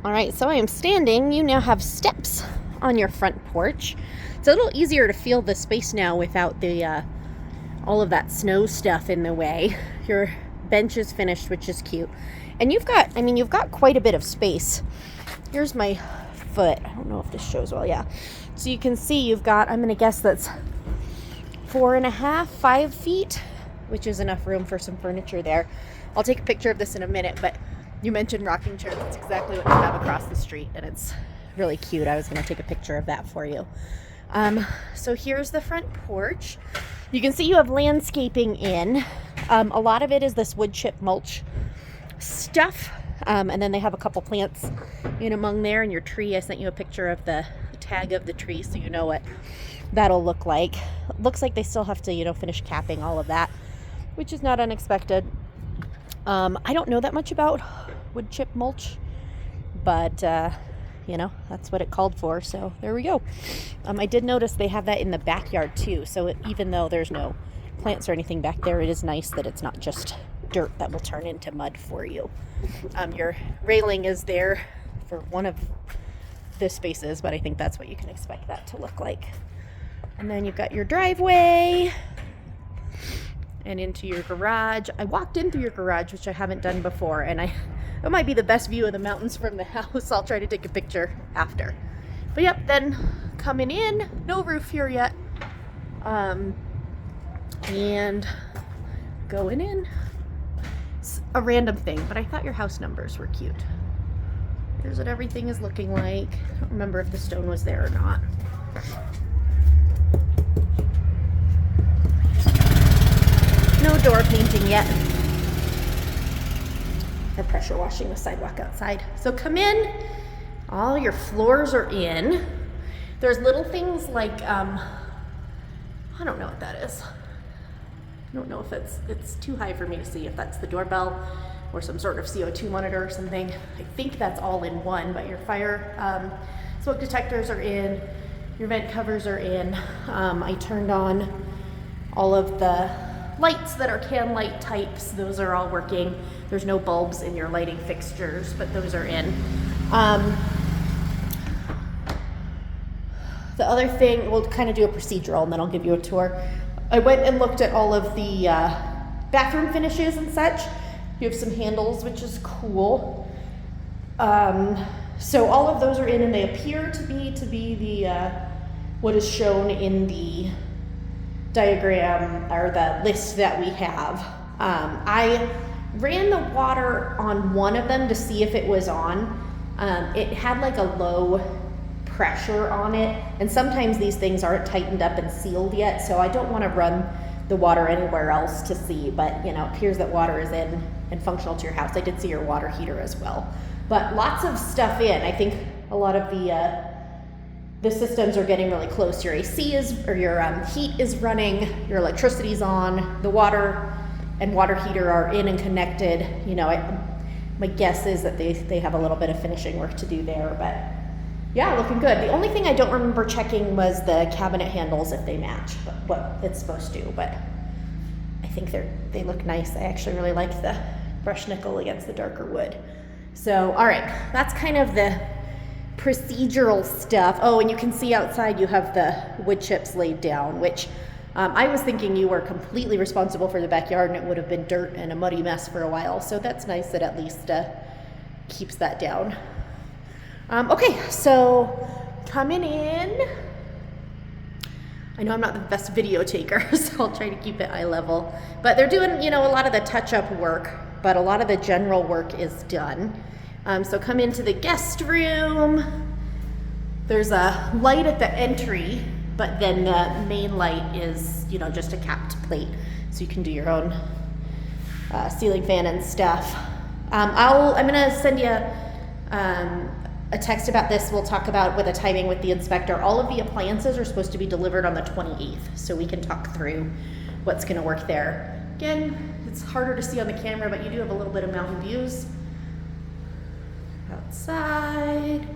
All right, so I am standing. You now have steps on your front porch. It's a little easier to feel the space now without the all of that snow stuff in the way. Your bench is finished, which is cute. And you've got quite a bit of space. Here's my foot. I don't know if this shows well. Yeah. So you can see you've got, I'm going to guess that's 4.5, 5 feet, which is enough room for some furniture there. I'll take a picture of this in a minute, but you mentioned rocking chairs. That's exactly what we have across the street, and it's really cute. I was going to take a picture of that for you. So here's the front porch. You can see you have landscaping in. A lot of it is this wood chip mulch stuff, and then they have a couple plants in among there. And your tree, I sent you a picture of the tag of the tree so you know what that'll look like. Looks like they still have to, finish capping all of that, which is not unexpected. I don't know that much about wood chip mulch, but that's what it called for, so there we go. I did notice they have that in the backyard too, so even though there's no plants or anything back there, it is nice that it's not just dirt that will turn into mud for you. Your railing is there for one of the spaces, but I think that's what you can expect that to look like. And then you've got your driveway and into your garage. I walked in through your garage, which I haven't done before, and it might be the best view of the mountains from the house. I'll try to take a picture after. But yep, then coming in, no roof here yet. And going in, it's a random thing, but I thought your house numbers were cute. Here's what everything is looking like. I don't remember if the stone was there or not. No door painting yet. Or pressure washing the sidewalk outside. So come in, all your floors are in. There's little things like, I don't know what that is. I don't know if it's too high for me to see if that's the doorbell or some sort of CO2 monitor or something. I think that's all in one, but your fire smoke detectors are in, your vent covers are in. I turned on all of the lights that are can light types. Those are all working. There's no bulbs in your lighting fixtures, but those are in. The other thing, we'll kind of do a procedural and then I'll give you a tour. I went and looked at all of the bathroom finishes and such. You have some handles, which is cool. So all of those are in, and they appear to be the what is shown in the diagram or the list that we have. I ran the water on one of them to see if it was on. It had like a low pressure on it, and sometimes these things aren't tightened up and sealed yet, so I don't want to run the water anywhere else to see, but it appears that water is in and functional to your house. I did see your water heater as well, but lots of stuff in. I think a lot of the systems are getting really close. Your AC your heat is running, your electricity's on, the water and water heater are in and connected. My guess is that they have a little bit of finishing work to do there, but yeah, looking good. The only thing I don't remember checking was the cabinet handles, if they match what it's supposed to, but I think they look nice. I actually really like the brushed nickel against the darker wood. So, all right, that's kind of the procedural stuff. Oh, and you can see outside you have the wood chips laid down, which I was thinking you were completely responsible for the backyard and it would have been dirt and a muddy mess for a while. So that's nice that at least keeps that down. Okay, so coming in, I know I'm not the best video taker, so I'll try to keep it eye level, but they're doing, a lot of the touch-up work, but a lot of the general work is done. So come into the guest room. There's a light at the entry, but then the main light is, just a capped plate, so you can do your own ceiling fan and stuff. I'm gonna send you a text about this. We'll talk about with the timing with the inspector. All of the appliances are supposed to be delivered on the 28th, so we can talk through what's gonna work there. Again, it's harder to see on the camera, but you do have a little bit of mountain views. Outside.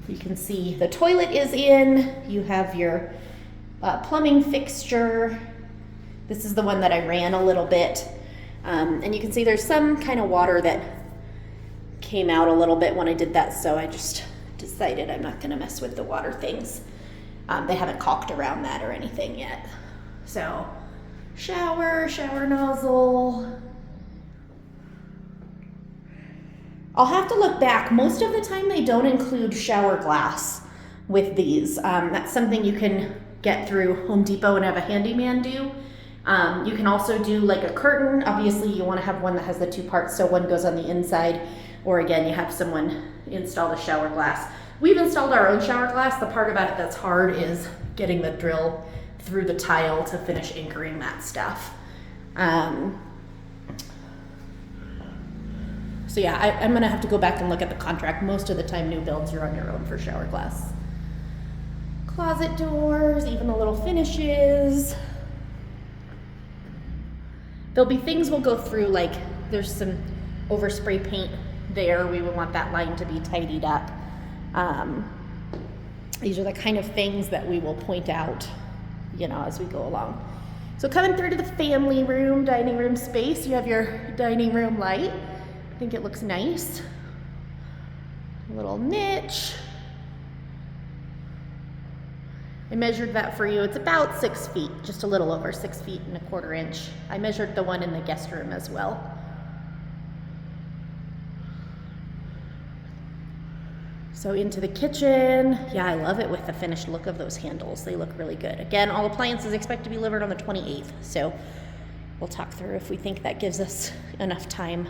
You can see the toilet is in. You have your plumbing fixture. This is the one that I ran a little bit. And you can see there's some kind of water that came out a little bit when I did that, so I just decided I'm not gonna mess with the water things. They haven't caulked around that or anything yet. So, shower nozzle. I'll have to look back. Most of the time they don't include shower glass with these. That's something you can get through Home Depot and have a handyman do. You can also do like a curtain. Obviously you want to have one that has the two parts, so one goes on the inside, or again you have someone install the shower glass. We've installed our own shower glass. The part about it that's hard is getting the drill through the tile to finish anchoring that stuff. So yeah, I'm gonna have to go back and look at the contract. Most of the time new builds, you're on your own for shower glass. Closet doors, even the little finishes. There'll be things we'll go through, like there's some overspray paint there. We would want that line to be tidied up. These are the kind of things that we will point out, you know, as we go along. So coming through to the family room, dining room space, you have your dining room light. I think it looks nice. A little niche. I measured that for you. It's about 6 feet, just a little over 6 feet and 1/4 inch. I measured the one in the guest room as well. So into the kitchen. Yeah, I love it with the finished look of those handles. They look really good. Again, all appliances expect to be delivered on the 28th. So we'll talk through if we think that gives us enough time.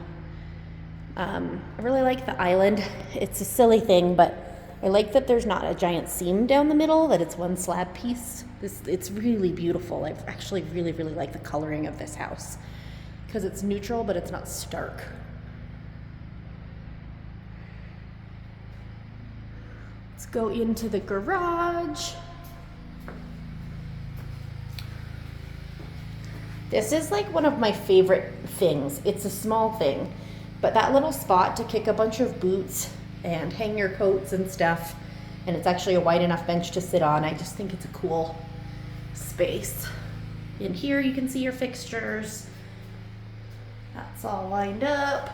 I really like the island. It's a silly thing, but I like that there's not a giant seam down the middle, that it's one slab piece. It's really beautiful. I actually really, really like the coloring of this house because it's neutral, but it's not stark. Let's go into the garage. This is like one of my favorite things. It's a small thing, but that little spot to kick a bunch of boots and hang your coats and stuff, and it's actually a wide enough bench to sit on. I just think it's a cool space. In here you can see your fixtures. That's all lined up.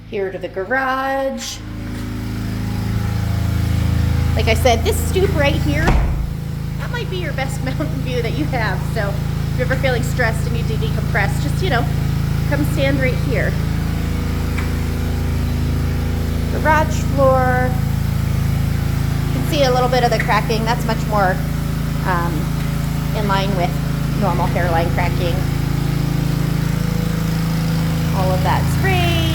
Here to the garage. Like I said, this stoop right here, that might be your best mountain view that you have. So if you're ever feeling stressed and need to decompress, just, you know, come stand right here. Garage floor. You can see a little bit of the cracking. That's much more in line with normal hairline cracking. All of that's raised.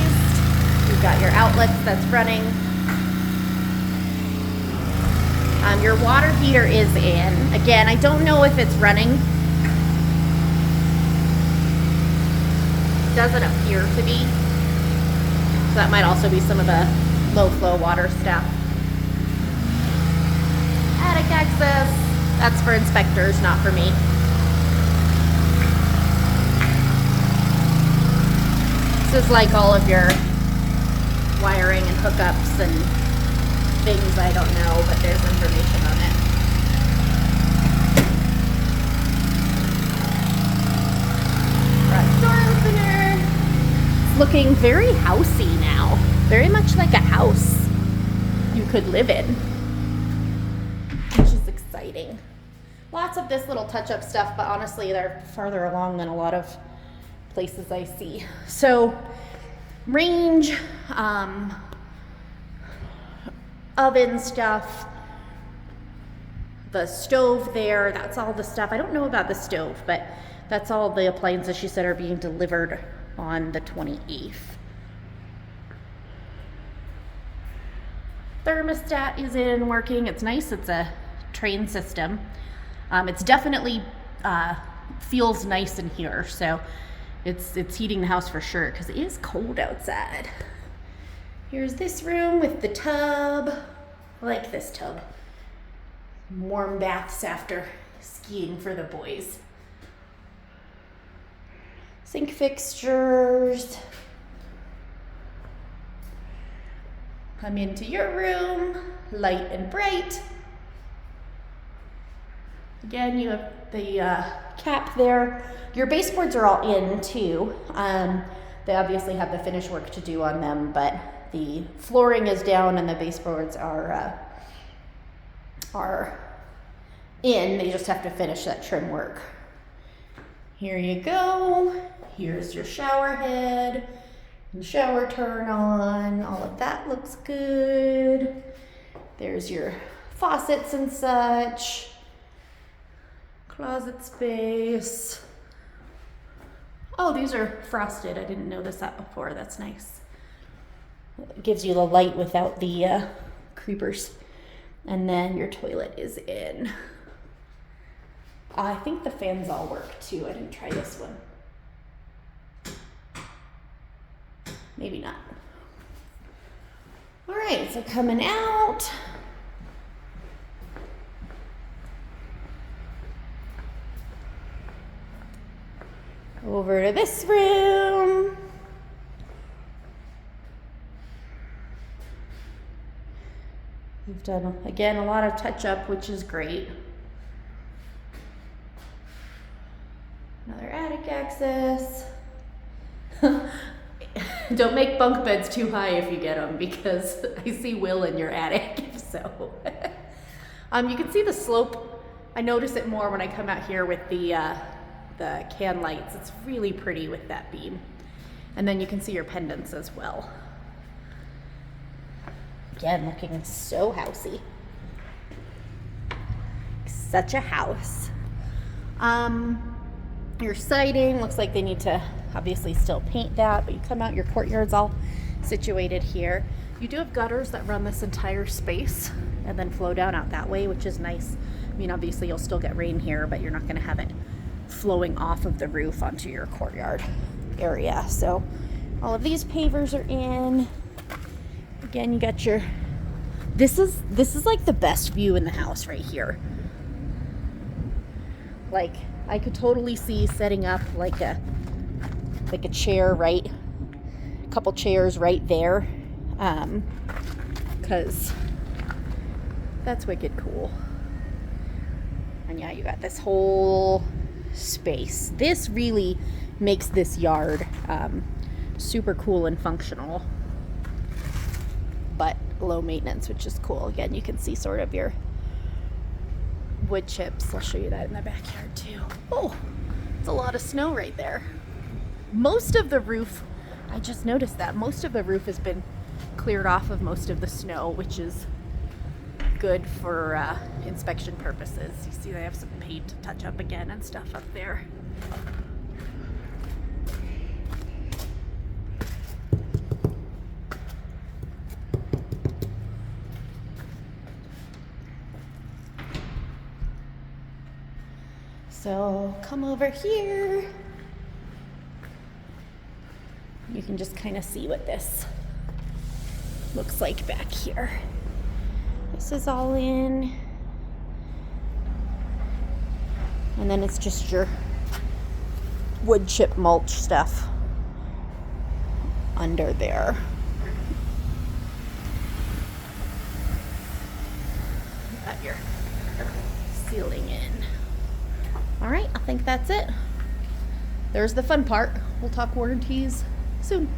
You've got your outlets that's running. Your water heater is in. Again, I don't know if it's running. Doesn't appear to be. So that might also be some of the low flow water stuff. Attic access. That's for inspectors, not for me. This is like all of your wiring and hookups and things I don't know, but there's information on it. Front door opener. It's looking very housey now. Very much like a house you could live in, which is exciting. Lots of this little touch-up stuff, but honestly, they're farther along than a lot of places I see. So, range, oven stuff, the stove there, that's all the stuff. I don't know about the stove, but that's all the appliances she said are being delivered on the 28th. Thermostat is in working. It's nice. It's a train system. It's definitely feels nice in here, so it's heating the house for sure because it is cold outside. Here's this room with the tub. I like this tub. Warm baths after skiing for the boys. Sink fixtures. Come into your room, light and bright. Again, you have the cap there. Your baseboards are all in too. They obviously have the finish work to do on them, but the flooring is down and the baseboards are in. They just have to finish that trim work. Here you go. Here's your shower head and shower turn on. All of that looks good. There's your faucets and such. Closet space. Oh, these are frosted. I didn't notice that before. That's nice. It gives you the light without the creepers. And then your toilet is in. I think the fans all work too. I didn't try this one. Maybe not. All right, so coming out. Over to this room. We've done, again, a lot of touch up, which is great. Another attic access. Don't make bunk beds too high if you get them, because I see Will in your attic, so. You can see the slope. I notice it more when I come out here with the can lights. It's really pretty with that beam. And then you can see your pendants as well. Again, looking so housey. Such a house. Your siding looks like they need to obviously still paint that, but you come out, your courtyard's all situated here. You do have gutters that run this entire space and then flow down out that way, which is nice. I mean, obviously you'll still get rain here, but you're not going to have it flowing off of the roof onto your courtyard area. So all of these pavers are in. Again, you got your, this is like the best view in the house right here. Like, I could totally see setting up like a chair, right? A couple chairs right there. Cause that's wicked cool. And yeah, you got this whole space. This really makes this yard super cool and functional, but low maintenance, which is cool. Again, you can see sort of your wood chips. I'll show you that in the backyard too. Oh, it's a lot of snow right there. Most of the roof, I just noticed that most of the roof has been cleared off of most of the snow, which is good for inspection purposes. You see they have some paint to touch up again and stuff up there. So come over here. You can just kind of see what this looks like back here. This is all in. And then it's just your wood chip mulch stuff under there. Got your ceiling in. All right, I think that's it. There's the fun part. We'll talk warranties soon.